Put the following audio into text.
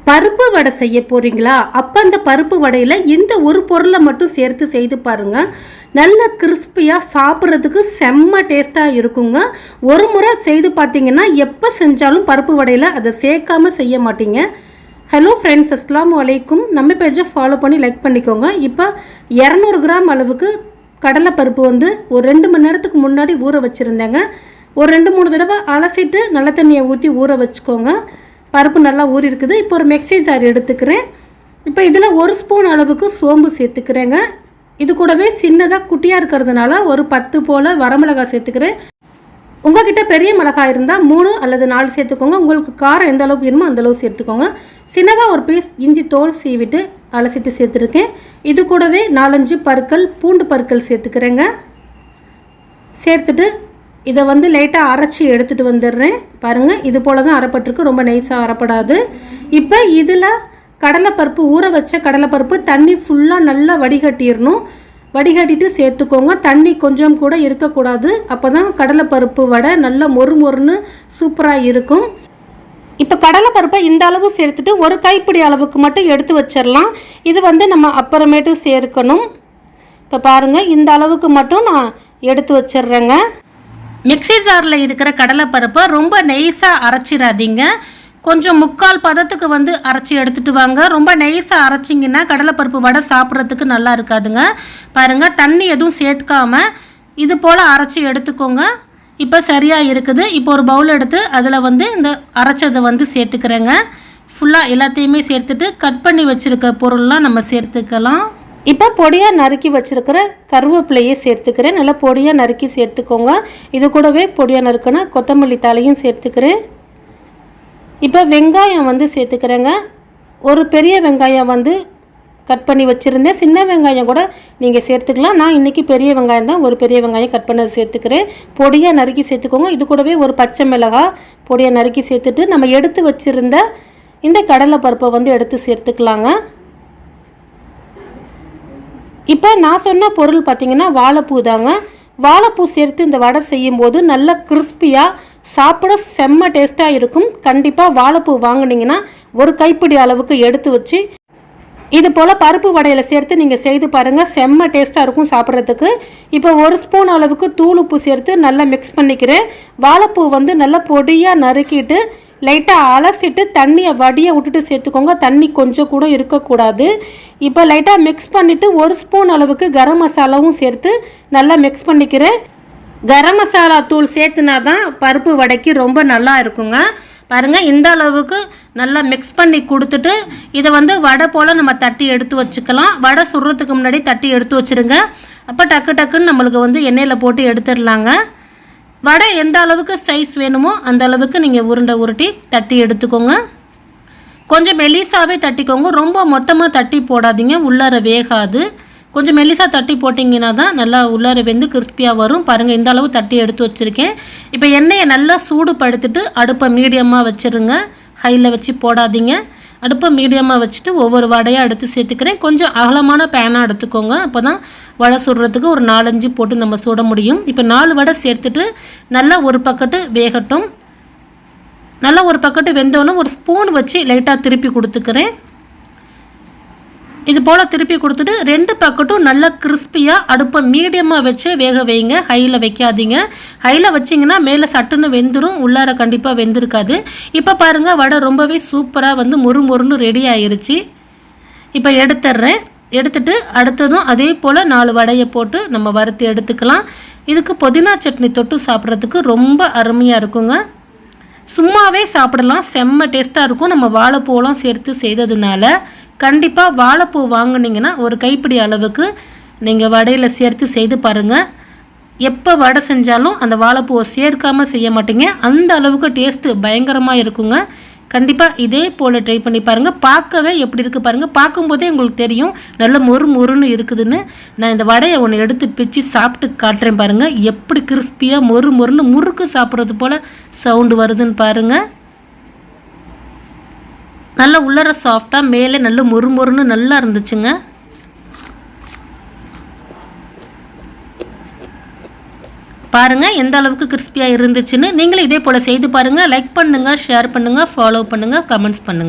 பருப்பு வடை செய்ய போறீங்களா? அப்போ அந்த பருப்பு வடையில் இந்த ஒரு பொருளை மட்டும் சேர்த்து செய்து பாருங்க. நல்ல கிறிஸ்பியாக சாப்பிட்றதுக்கு செம்ம டேஸ்ட்டாக இருக்குங்க. ஒரு முறை செய்து பார்த்தீங்கன்னா எப்போ செஞ்சாலும் பருப்பு வடையில் அதை சேர்க்காம செய்ய மாட்டீங்க. ஹலோ ஃப்ரெண்ட்ஸ், அஸ்ஸலாமு அலைக்கும். நம்ம பேஜை ஃபாலோ பண்ணி லைக் பண்ணிக்கோங்க. இப்போ 200 கிராம் அளவுக்கு கடலைப்பருப்பு ஒரு 2 மணி நேரத்துக்கு முன்னாடி ஊற வச்சுருந்தேங்க. ஒரு 2-3 தடவை அலசிட்டு நல்ல தண்ணியை ஊற்றி ஊற வச்சுக்கோங்க. பருப்பு நல்லா ஊறி இருக்குது. இப்போ ஒரு மிக்ஸி ஜார் எடுத்துக்கிறேன். இப்போ இதில் 1 ஸ்பூன் அளவுக்கு சோம்பு சேர்த்துக்கிறேங்க. இது கூடவே சின்னதாக குட்டியாக இருக்கிறதுனால ஒரு 10 போல் வரமிளகாய் சேர்த்துக்கிறேன். உங்கள்கிட்ட பெரிய மிளகாய் இருந்தால் 3 அல்லது 4 சேர்த்துக்கோங்க. உங்களுக்கு காரம் எந்த அளவுக்கு வேணுமோ அந்தளவு சேர்த்துக்கோங்க. சின்னதாக ஒரு பீஸ் இஞ்சி தோல் சீவிட்டு அலசிட்டு சேர்த்துருக்கேன். இது கூடவே 4-5 பற்கள் பூண்டு பற்கள் சேர்த்துக்கிறேங்க. சேர்த்துட்டு இதை லைட்டாக அரைச்சி எடுத்துகிட்டு வந்துடுறேன். பாருங்கள், இது போல் தான் அரைப்பட்டிருக்கு, ரொம்ப நைஸாக அரைப்படாது. இப்போ இதில் கடலைப்பருப்பு, ஊற வச்ச கடலைப்பருப்பு தண்ணி ஃபுல்லாக நல்லா வடிகட்டிடணும். வடிகட்டிட்டு சேர்த்துக்கோங்க. தண்ணி கொஞ்சம் கூட இருக்கக்கூடாது. அப்போ தான் கடலைப்பருப்பு வடை நல்லா மொறு மொறுன்னு சூப்பராக இருக்கும். இப்போ கடலைப்பருப்பை இந்த அளவு சேர்த்துட்டு ஒரு கைப்பிடி அளவுக்கு மட்டும் எடுத்து வச்சிடலாம். இது நம்ம அப்புறமேட்டு சேர்க்கணும். இப்போ பாருங்கள், இந்த அளவுக்கு மட்டும் நான் எடுத்து வச்சிட்றேங்க. மிக்ஸி ஜாரில் இருக்கிற கடலைப்பருப்பை ரொம்ப நைஸாக அரைச்சிடாதீங்க. கொஞ்சம் முக்கால் பதத்துக்கு அரைச்சி எடுத்துகிட்டு வாங்க. ரொம்ப நைஸாக அரைச்சிங்கன்னா கடலைப்பருப்பு வடை சாப்பிட்றதுக்கு நல்லா இருக்காதுங்க. பாருங்கள், தண்ணி எதுவும் சேர்க்காம இது போல் அரைச்சி எடுத்துக்கோங்க. இப்போ சரியாக இருக்குது. இப்போ ஒரு பவுல் எடுத்து அதில் இந்த அரைச்சதை சேர்த்துக்கிறேங்க. ஃபுல்லாக எல்லாத்தையுமே சேர்த்துட்டு கட் பண்ணி வச்சுருக்க பொருள்லாம் நம்ம சேர்த்துக்கலாம். இப்போ பொடியாக நறுக்கி வச்சுருக்கிற கருவேப்பிலையை சேர்த்துக்கிறேன். நல்லா பொடியாக நறுக்கி சேர்த்துக்கோங்க. இது கூடவே பொடியாக நறுக்கின கொத்தமல்லி தாளையும் சேர்த்துக்கிறேன். இப்போ வெங்காயம் சேர்த்துக்கிறேங்க. ஒரு பெரிய வெங்காயம் கட் பண்ணி வச்சுருந்தேன். சின்ன வெங்காயம் கூட நீங்கள் சேர்த்துக்கலாம். நான் இன்றைக்கி பெரிய வெங்காயம் தான், ஒரு பெரிய வெங்காயம் கட் பண்ணது சேர்த்துக்கிறேன். பொடியாக நறுக்கி சேர்த்துக்கோங்க. இது கூடவே ஒரு பச்சை மிளகாய் பொடியாக நறுக்கி சேர்த்துட்டு நம்ம எடுத்து வச்சுருந்த இந்த கடலைப்பருப்பை எடுத்து சேர்த்துக்கலாங்க. இப்போ நான் சொன்ன பொருள் பார்த்திங்கன்னா வாழைப்பூ தாங்க. வாழைப்பூ சேர்த்து இந்த வடை செய்யும்போது நல்லா கிறிஸ்பியாக சாப்பிட செம்ம டேஸ்ட்டாக இருக்கும். கண்டிப்பாக வாழைப்பூ வாங்கினீங்கன்னா ஒரு கைப்பிடி அளவுக்கு எடுத்து வச்சு இது போல் பருப்பு வடையில் சேர்த்து நீங்கள் செய்து பாருங்கள். செம்ம டேஸ்ட்டாக இருக்கும் சாப்பிட்றதுக்கு. இப்போ 1 ஸ்பூன் அளவுக்கு தூள் உப்பு சேர்த்து நல்லா மிக்ஸ் பண்ணிக்கிறேன். வாழைப்பூ நல்லா பொடியாக நறுக்கிட்டு லைட்டாக அலசிட்டு தண்ணியை வடியை விட்டுட்டு சேர்த்துக்கோங்க. தண்ணி கொஞ்சம் கூட இருக்கக்கூடாது. இப்போ லைட்டாக மிக்ஸ் பண்ணிவிட்டு 1 ஸ்பூன் அளவுக்கு கரம் மசாலாவும் சேர்த்து நல்லா மிக்ஸ் பண்ணிக்கிறேன். கரம் மசாலா தூள் சேர்த்துனா தான் பருப்பு வடைக்கு ரொம்ப நல்லா இருக்குங்க. பாருங்கள், இந்த அளவுக்கு நல்லா மிக்ஸ் பண்ணி கொடுத்துட்டு இதை வடை போல் நம்ம தட்டி எடுத்து வச்சுக்கலாம். வடை சுடுறதுக்கு முன்னாடி தட்டி எடுத்து வச்சுருங்க. அப்போ டக்கு டக்குன்னு நம்மளுக்கு எண்ணெயில் போட்டு எடுத்துடலாங்க. வடை எந்த அளவுக்கு சைஸ் வேணுமோ அந்த அளவுக்கு நீங்கள் உருட்டி தட்டி எடுத்துக்கோங்க. கொஞ்சம் மெலிசாவே தட்டிக்கோங்க. ரொம்ப மொத்தமாக தட்டி போடாதீங்க, உள்ளார வேகாது. கொஞ்சம் மெலிசாக தட்டி போட்டிங்கன்னா தான் நல்லா உள்ளார வெந்து கிறிஸ்பியாக வரும். பாருங்கள், இந்த அளவு தட்டி எடுத்து வச்சுருக்கேன். இப்போ எண்ணெயை நல்லா சூடுபடுத்திட்டு அடுப்பை மீடியமாக வச்சுருங்க. ஹையில் வச்சு போடாதீங்க. அடுப்பை மீடியமாக வச்சுட்டு ஒவ்வொரு வடையாக எடுத்து சேர்த்துக்கிறேன். கொஞ்சம் அகலமான பேனாக எடுத்துக்கோங்க. அப்போ தான் வடை சுடுறதுக்கு ஒரு 4-5 போட்டு நம்ம சுட முடியும். இப்போ 4 வடை சேர்த்துட்டு நல்லா ஒரு பக்கத்து வேகட்டும். நல்லா ஒரு பக்கத்து வெந்தோன்னு ஒரு ஸ்பூன் வச்சு லைட்டாக திருப்பி கொடுத்துக்கிறேன். இது போல் திருப்பி கொடுத்துட்டு 2 பக்கட்டும் நல்லா கிறிஸ்பியாக அடுப்பை மீடியமாக வச்சு வேக வைங்க. ஹையில் வைக்காதீங்க. ஹையில் வச்சிங்கன்னா மேலே சட்டுன்னு வெந்துடும், உள்ளார கண்டிப்பாக வெந்திருக்காது. இப்போ பாருங்கள், வடை ரொம்பவே சூப்பராக மொறு மொறுன்னு ரெடி ஆயிருச்சு. இப்போ எடுத்துடுறேன். எடுத்துட்டு அடுத்ததும் அதே போல் 4 வடையை போட்டு நம்ம வறுத்து எடுத்துக்கலாம். இதுக்கு புதினா சட்னி தொட்டு சாப்பிட்றதுக்கு ரொம்ப அருமையாக இருக்குங்க. சும்மாவே சாப்பிடலாம், செம்ம டேஸ்ட்டாக இருக்கும். நம்ம வாழைப்பூலாம் சேர்த்து செய்ததுனால கண்டிப்பாக வாழைப்பூ வாங்கினீங்கன்னா ஒரு கைப்பிடி அளவுக்கு நீங்கள் வடையில் சேர்த்து செய்து பாருங்கள். எப்போ வடை செஞ்சாலும் அந்த வாழைப்பூவை சேர்க்காமல் செய்ய மாட்டீங்க. அந்த அளவுக்கு டேஸ்ட்டு பயங்கரமாக இருக்குங்க. கண்டிப்பாக இதே போல் ட்ரை பண்ணி பாருங்கள். பார்க்கவே எப்படி இருக்குது பாருங்கள். பார்க்கும்போதே உங்களுக்கு தெரியும் நல்ல மொறு மொறுன்னு இருக்குதுன்னு. நான் இந்த வடையை ஒன்று எடுத்து பிச்சு சாப்பிட்டு காட்டுறேன் பாருங்கள். எப்படி கிறிஸ்பியாக மொறு மொறுன்னு முறுக்கு சாப்பிட்றது போல் சவுண்டு வருதுன்னு பாருங்கள். நல்லா உள்ளர சாஃப்டாக மேலே நல்ல மொறு மொறுன்னு நல்லா இருந்துச்சுங்க. பாருங்கள் எந்த அளவுக்கு கிறிஸ்பியாக இருந்துச்சுன்னு. நீங்களும் இதே போல் செய்து பாருங்கள். லைக் பண்ணுங்கள், ஷேர் பண்ணுங்கள், ஃபாலோ பண்ணுங்கள், கமெண்ட்ஸ் பண்ணுங்கள்.